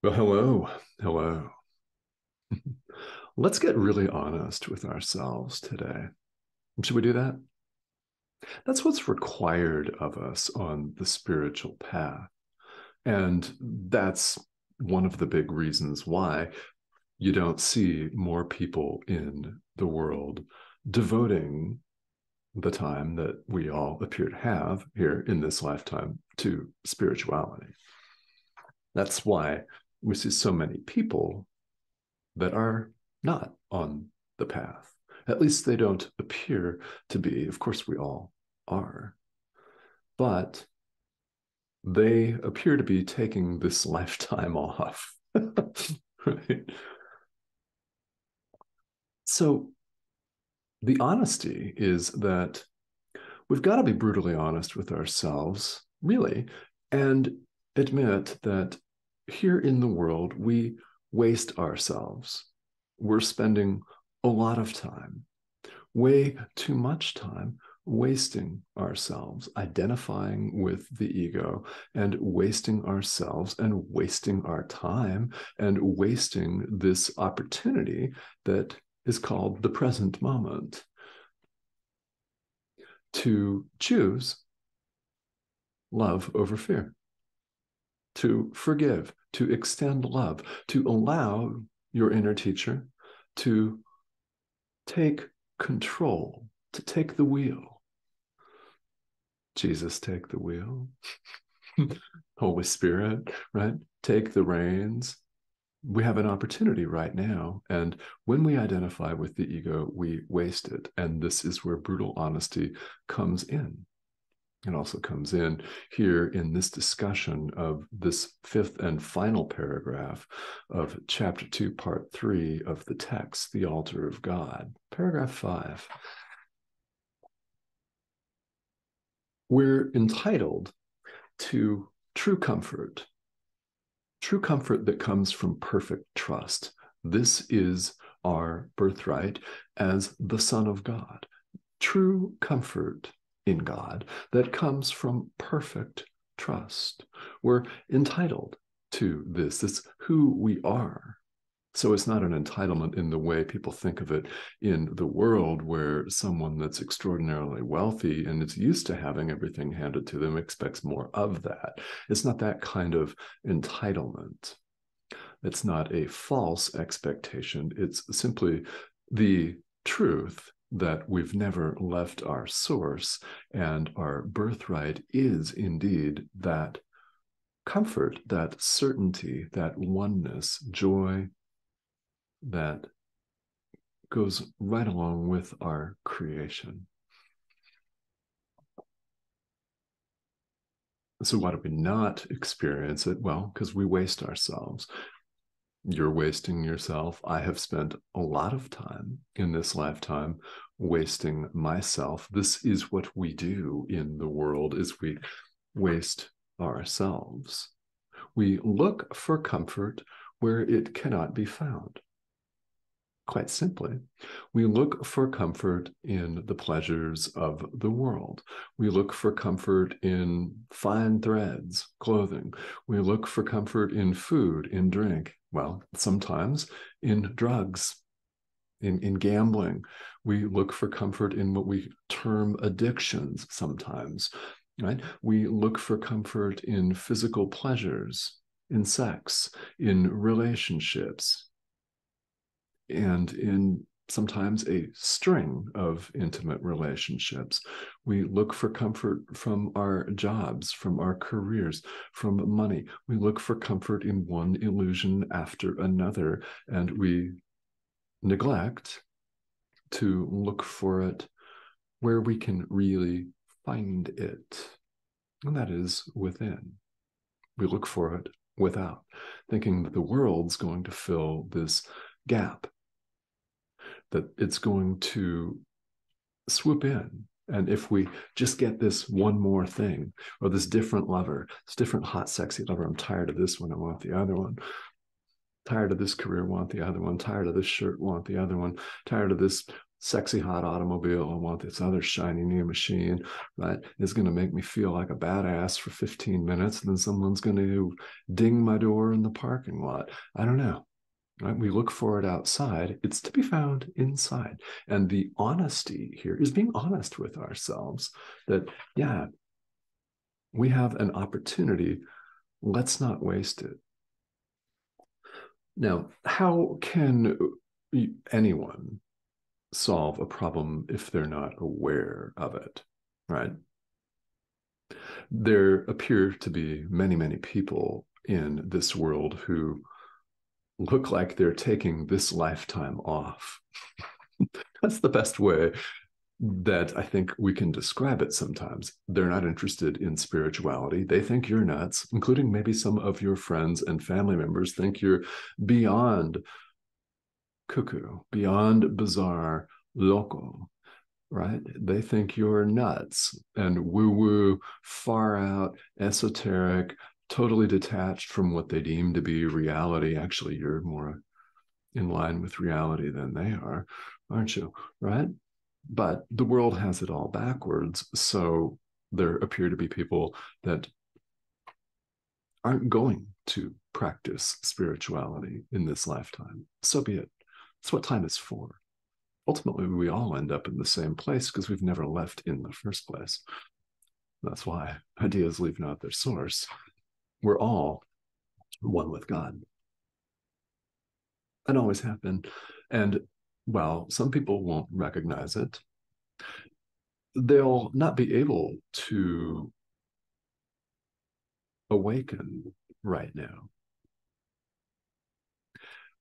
Well, hello, hello. Let's get really honest with ourselves today. Should we do that? That's what's required of us on the spiritual path. And that's one of the big reasons why you don't see more people in the world devoting the time that we all appear to have here in this lifetime to spirituality. That's why we see so many people that are not on the path. At least they don't appear to be. Of course, we all are. But they appear to be taking this lifetime off. Right? So the honesty is that we've got to be brutally honest with ourselves, really, and admit that here in the world, we waste ourselves. We're spending a lot of time, way too much time, wasting ourselves, identifying with the ego, and wasting ourselves and wasting our time and wasting this opportunity that is called the present moment to choose love over fear, to forgive, to extend love, to allow your inner teacher to take control, to take the wheel. Jesus, take the wheel. Holy Spirit, right? Take the reins. We have an opportunity right now. And when we identify with the ego, we waste it. And this is where brutal honesty comes in. It also comes in here in this discussion of this fifth and final paragraph of chapter 2, part 3 of the text, The Altar of God, paragraph 5. We're entitled to true comfort that comes from perfect trust. This is our birthright as the Son of God. True comfort in God that comes from perfect trust. We're entitled to this. It's who we are. So it's not an entitlement in the way people think of it in the world, where someone that's extraordinarily wealthy and is used to having everything handed to them expects more of that. It's not that kind of entitlement. It's not a false expectation. It's simply the truth that we've never left our source, and our birthright is indeed that comfort, that certainty, that oneness, joy that goes right along with our creation. So why do we not experience it? Well, because we waste ourselves. You're wasting yourself. I have spent a lot of time in this lifetime wasting myself. This is what we do in the world, is we waste ourselves. We look for comfort where it cannot be found. Quite simply, we look for comfort in the pleasures of the world. We look for comfort in fine threads, clothing. We look for comfort in food, in drink. Well, sometimes in drugs, in gambling. We look for comfort in what we term addictions sometimes, right? We look for comfort in physical pleasures, in sex, in relationships, and in sometimes a string of intimate relationships. We look for comfort from our jobs, from our careers, from money. We look for comfort in one illusion after another, and we neglect to look for it where we can really find it, and that is within. We look for it without, thinking that the world's going to fill this gap, that it's going to swoop in. And if we just get this one more thing, or this different lover, this different hot, sexy lover, I'm tired of this one, I want the other one. Tired of this career, want the other one. Tired of this shirt, want the other one. Tired of this sexy hot automobile. I want this other shiny new machine, right? It's going to make me feel like a badass for 15 minutes. And then someone's going to ding my door in the parking lot. I don't know. Right? We look for it outside. It's to be found inside. And the honesty here is being honest with ourselves that, yeah, we have an opportunity. Let's not waste it. Now, how can anyone solve a problem if they're not aware of it, right? There appear to be many, many people in this world who look like they're taking this lifetime off. That's the best way that I think we can describe it sometimes. They're not interested in spirituality. They think you're nuts, including maybe some of your friends and family members think you're beyond cuckoo, beyond bizarre, loco, right? They think you're nuts and woo-woo, far out, esoteric, totally detached from what they deem to be reality. Actually, you're more in line with reality than they are, aren't you? Right? But the world has it all backwards. So there appear to be people that aren't going to practice spirituality in this lifetime. So be it. That's what time is for. Ultimately, we all end up in the same place because we've never left in the first place. That's why ideas leave not their source. We're all one with God. And always have been. And while some people won't recognize it, they'll not be able to awaken right now.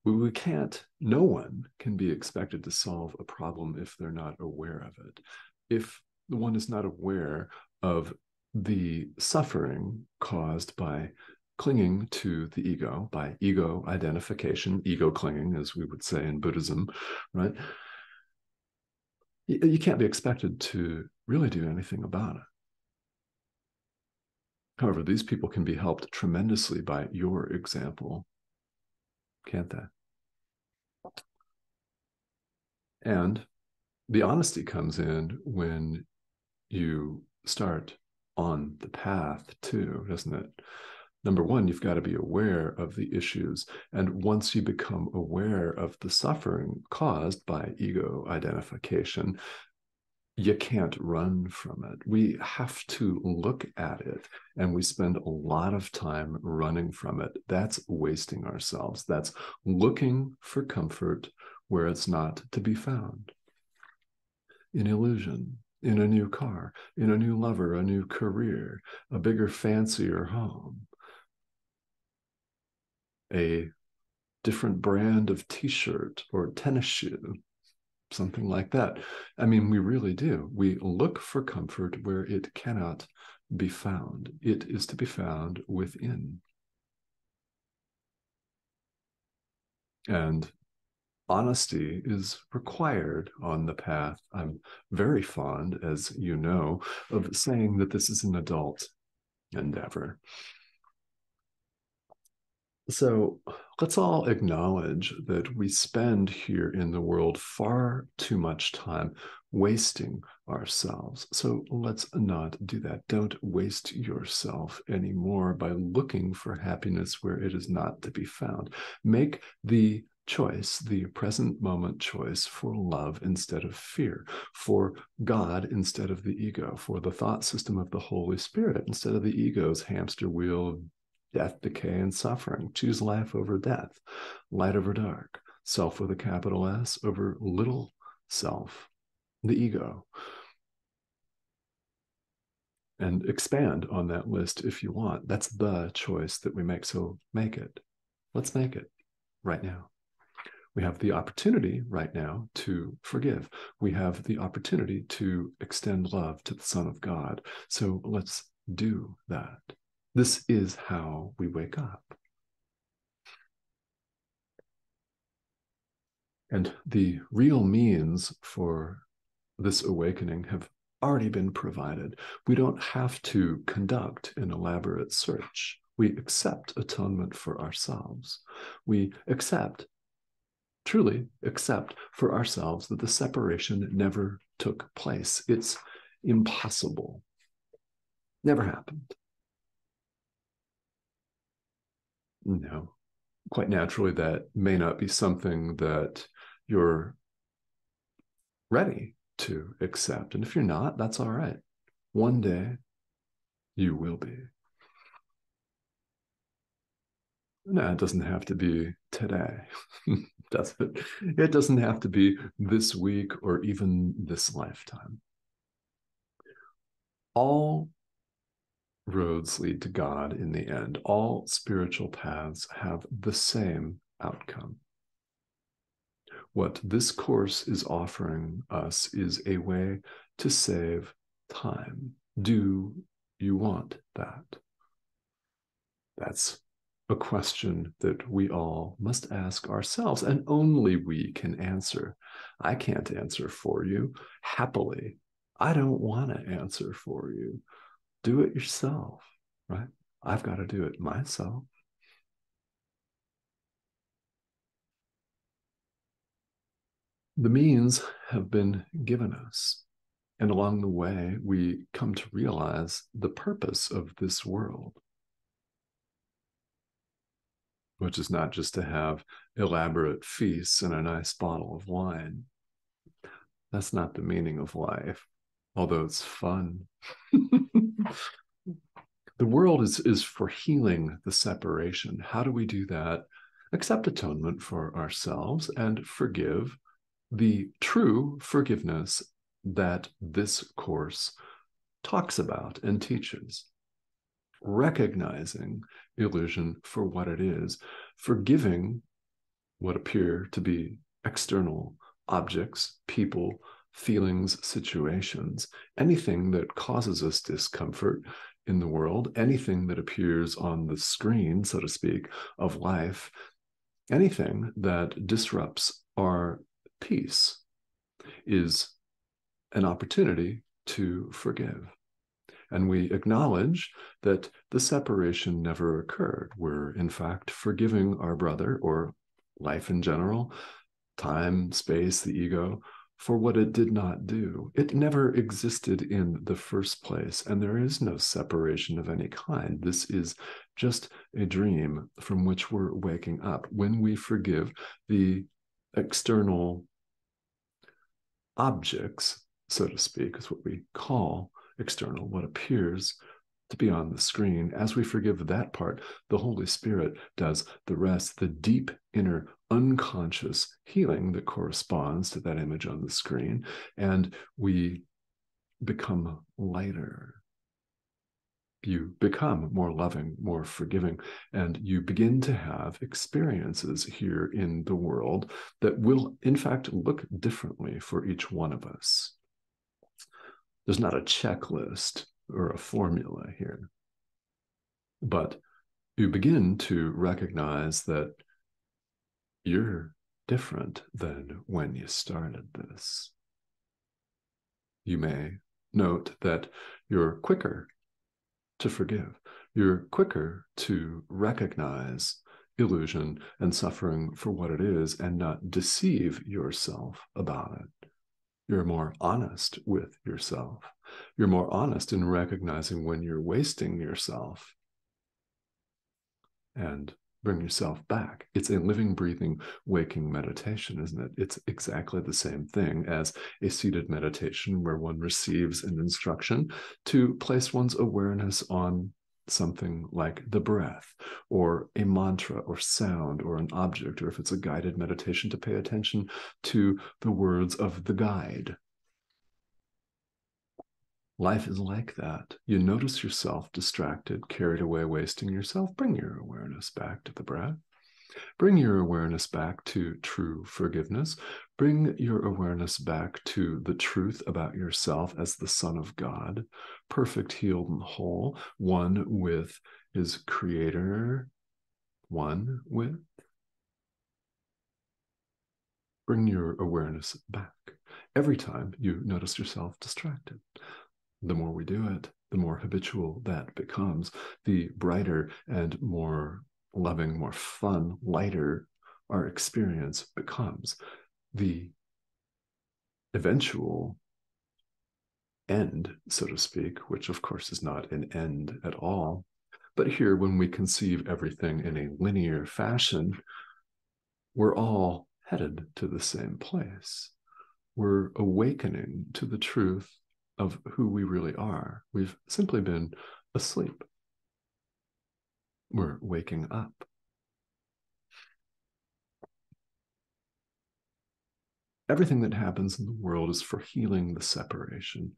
We can't, no one can be expected to solve a problem if they're not aware of it. If the one is not aware of the suffering caused by clinging to the ego, by ego identification, ego clinging, as we would say in Buddhism, right? You can't be expected to really do anything about it. However, these people can be helped tremendously by your example, can't they? And the honesty comes in when you start on the path too, doesn't it? Number one, you've got to be aware of the issues. And once you become aware of the suffering caused by ego identification, you can't run from it. We have to look at it, and we spend a lot of time running from it. That's wasting ourselves. That's looking for comfort where it's not to be found. In illusion, in a new car, in a new lover, a new career, a bigger, fancier home, a different brand of t-shirt or tennis shoe, something like that. I mean, we really do. We look for comfort where it cannot be found. It is to be found within. And honesty is required on the path. I'm very fond, as you know, of saying that this is an adult endeavor. So let's all acknowledge that we spend here in the world far too much time wasting ourselves. So let's not do that. Don't waste yourself anymore by looking for happiness where it is not to be found. Make the choice, the present moment choice for love instead of fear, for God instead of the ego, for the thought system of the Holy Spirit instead of the ego's hamster wheel of death, decay, and suffering. Choose life over death, light over dark, self with a capital S over little self, the ego. And expand on that list if you want. That's the choice that we make. So make it. Let's make it right now. We have the opportunity right now to forgive. We have the opportunity to extend love to the Son of God. So let's do that. This is how we wake up. And the real means for this awakening have already been provided. We don't have to conduct an elaborate search. We accept atonement for ourselves. We accept truly accept for ourselves that the separation never took place. It's impossible. Never happened. No, quite naturally, that may not be something that you're ready to accept. And if you're not, that's all right. One day you will be. No, it doesn't have to be today, does it? It doesn't have to be this week or even this lifetime. All roads lead to God in the end. All spiritual paths have the same outcome. What this course is offering us is a way to save time. Do you want that? That's a question that we all must ask ourselves, and only we can answer. I can't answer for you. Happily, I don't want to answer for you. Do it yourself, right? I've got to do it myself. The means have been given us. And along the way, we come to realize the purpose of this world, which is not just to have elaborate feasts and a nice bottle of wine. That's not the meaning of life, although it's fun. The world is for healing the separation. How do we do that? Accept atonement for ourselves and forgive the true forgiveness that this course talks about and teaches. Recognizing illusion for what it is, forgiving what appear to be external objects, people, feelings, situations, anything that causes us discomfort in the world, anything that appears on the screen, so to speak, of life, anything that disrupts our peace is an opportunity to forgive. And we acknowledge that the separation never occurred. We're, in fact, forgiving our brother, or life in general, time, space, the ego, for what it did not do. It never existed in the first place, and there is no separation of any kind. This is just a dream from which we're waking up. When we forgive the external objects, so to speak, is what we call external, what appears to be on the screen. As we forgive that part, the Holy Spirit does the rest, the deep inner unconscious healing that corresponds to that image on the screen, and we become lighter. You become more loving, more forgiving, and you begin to have experiences here in the world that will, in fact, look differently for each one of us. There's not a checklist or a formula here, but you begin to recognize that you're different than when you started this. You may note that you're quicker to forgive. You're quicker to recognize illusion and suffering for what it is and not deceive yourself about it. You're more honest with yourself. You're more honest in recognizing when you're wasting yourself and bring yourself back. It's a living, breathing, waking meditation, isn't it? It's exactly the same thing as a seated meditation where one receives an instruction to place one's awareness on something like the breath or a mantra or sound or an object, or if it's a guided meditation, to pay attention to the words of the guide. Life is like that. You notice yourself distracted, carried away, wasting yourself. Bring your awareness back to the breath. Bring your awareness back to true forgiveness. Bring your awareness back to the truth about yourself as the Son of God, perfect, healed, and whole, one with his Creator, one with. Bring your awareness back every time you notice yourself distracted. The more we do it, the more habitual that becomes, the brighter and more loving, more fun, lighter our experience becomes. The eventual end, so to speak, which of course is not an end at all. But here, when we conceive everything in a linear fashion, we're all headed to the same place. We're awakening to the truth of who we really are. We've simply been asleep. We're waking up. Everything that happens in the world is for healing the separation.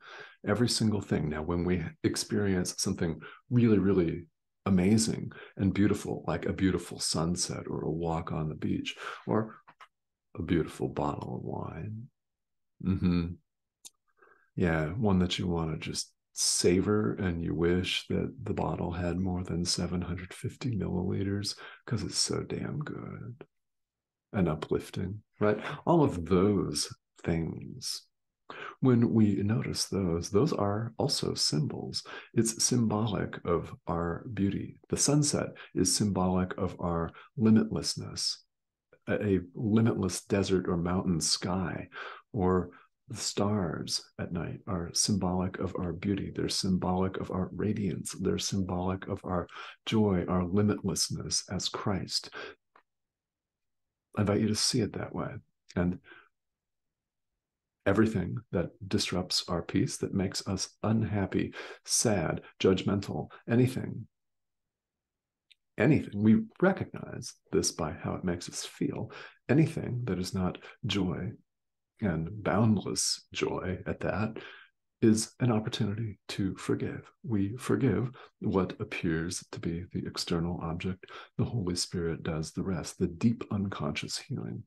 Every single thing. Now, when we experience something really, really amazing and beautiful, like a beautiful sunset or a walk on the beach or a beautiful bottle of wine, yeah, one that you want to just savor, and you wish that the bottle had more than 750 milliliters because it's so damn good and uplifting, right? All of those things, when we notice those are also symbols. It's symbolic of our beauty. The sunset is symbolic of our limitlessness, a limitless desert or mountain sky, or the stars at night are symbolic of our beauty. They're symbolic of our radiance. They're symbolic of our joy, our limitlessness as Christ. I invite you to see it that way. And everything that disrupts our peace, that makes us unhappy, sad, judgmental, anything, we recognize this by how it makes us feel. Anything that is not joy, and boundless joy at that, is an opportunity to forgive. We forgive what appears to be the external object. The Holy Spirit does the rest, the deep unconscious healing.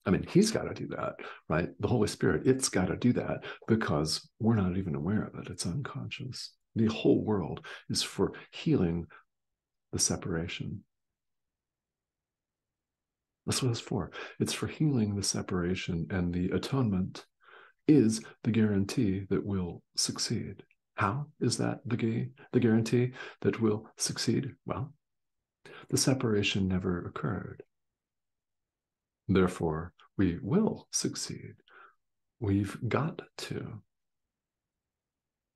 I mean, he's got to do that, right? The Holy Spirit, it's got to do that because we're not even aware of it. It's unconscious. The whole world is for healing the separation. That's what it's for. It's for healing the separation, and the atonement is the guarantee that we'll succeed. How is that the guarantee that we'll succeed? Well, the separation never occurred. Therefore, we will succeed. We've got to.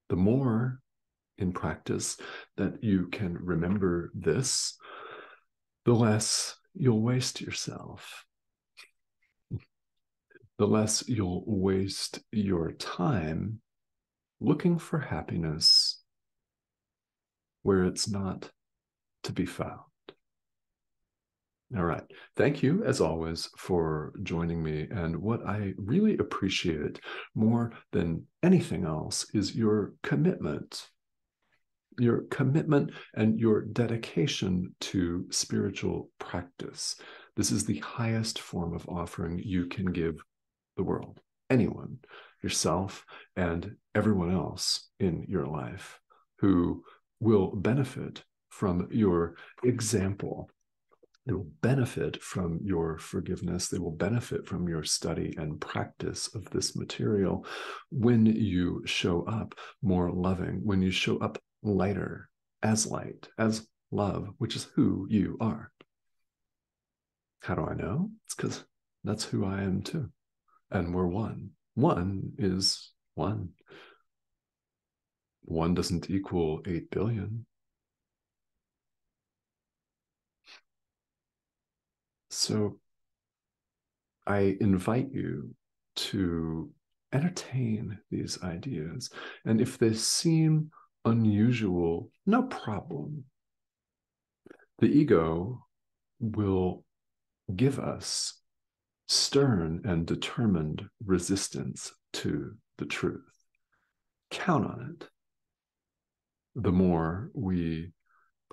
The more in practice that you can remember this, the less you'll waste yourself. The less you'll waste your time looking for happiness where it's not to be found. All right. Thank you, as always, for joining me. And what I really appreciate more than anything else is your commitment and your dedication to spiritual practice. This is the highest form of offering you can give the world, anyone, yourself and everyone else in your life who will benefit from your example. They will benefit from your forgiveness. They will benefit from your study and practice of this material when you show up more loving, when you show up lighter, as light, as love, which is who you are. How do I know? It's because that's who I am too. And we're one. One is one. One doesn't equal 8 billion. So I invite you to entertain these ideas. And if they seem unusual, no problem. The ego will give us stern and determined resistance to the truth. Count on it. The more we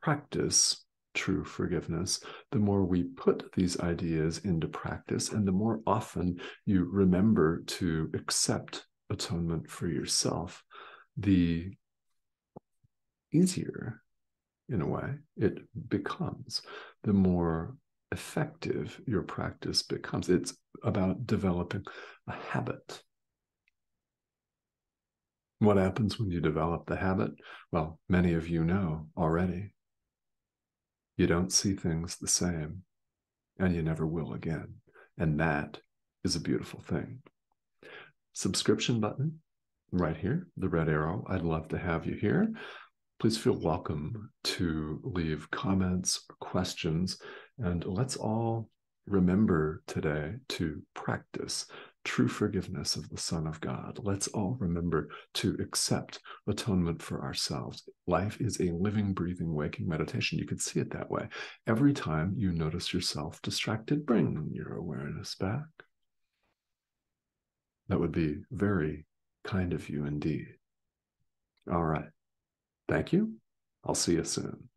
practice true forgiveness, the more we put these ideas into practice, and the more often you remember to accept atonement for yourself, the easier, in a way, it becomes, the more effective your practice becomes. It's about developing a habit. What happens when you develop the habit? Well, many of you know already. You don't see things the same, and you never will again. And that is a beautiful thing. Subscription button right here, the red arrow. I'd love to have you here. Please feel welcome to leave comments or questions, and let's all remember today to practice true forgiveness of the Son of God. Let's all remember to accept atonement for ourselves. Life is a living, breathing, waking meditation. You could see it that way. Every time you notice yourself distracted, bring your awareness back. That would be very kind of you indeed. All right. Thank you. I'll see you soon.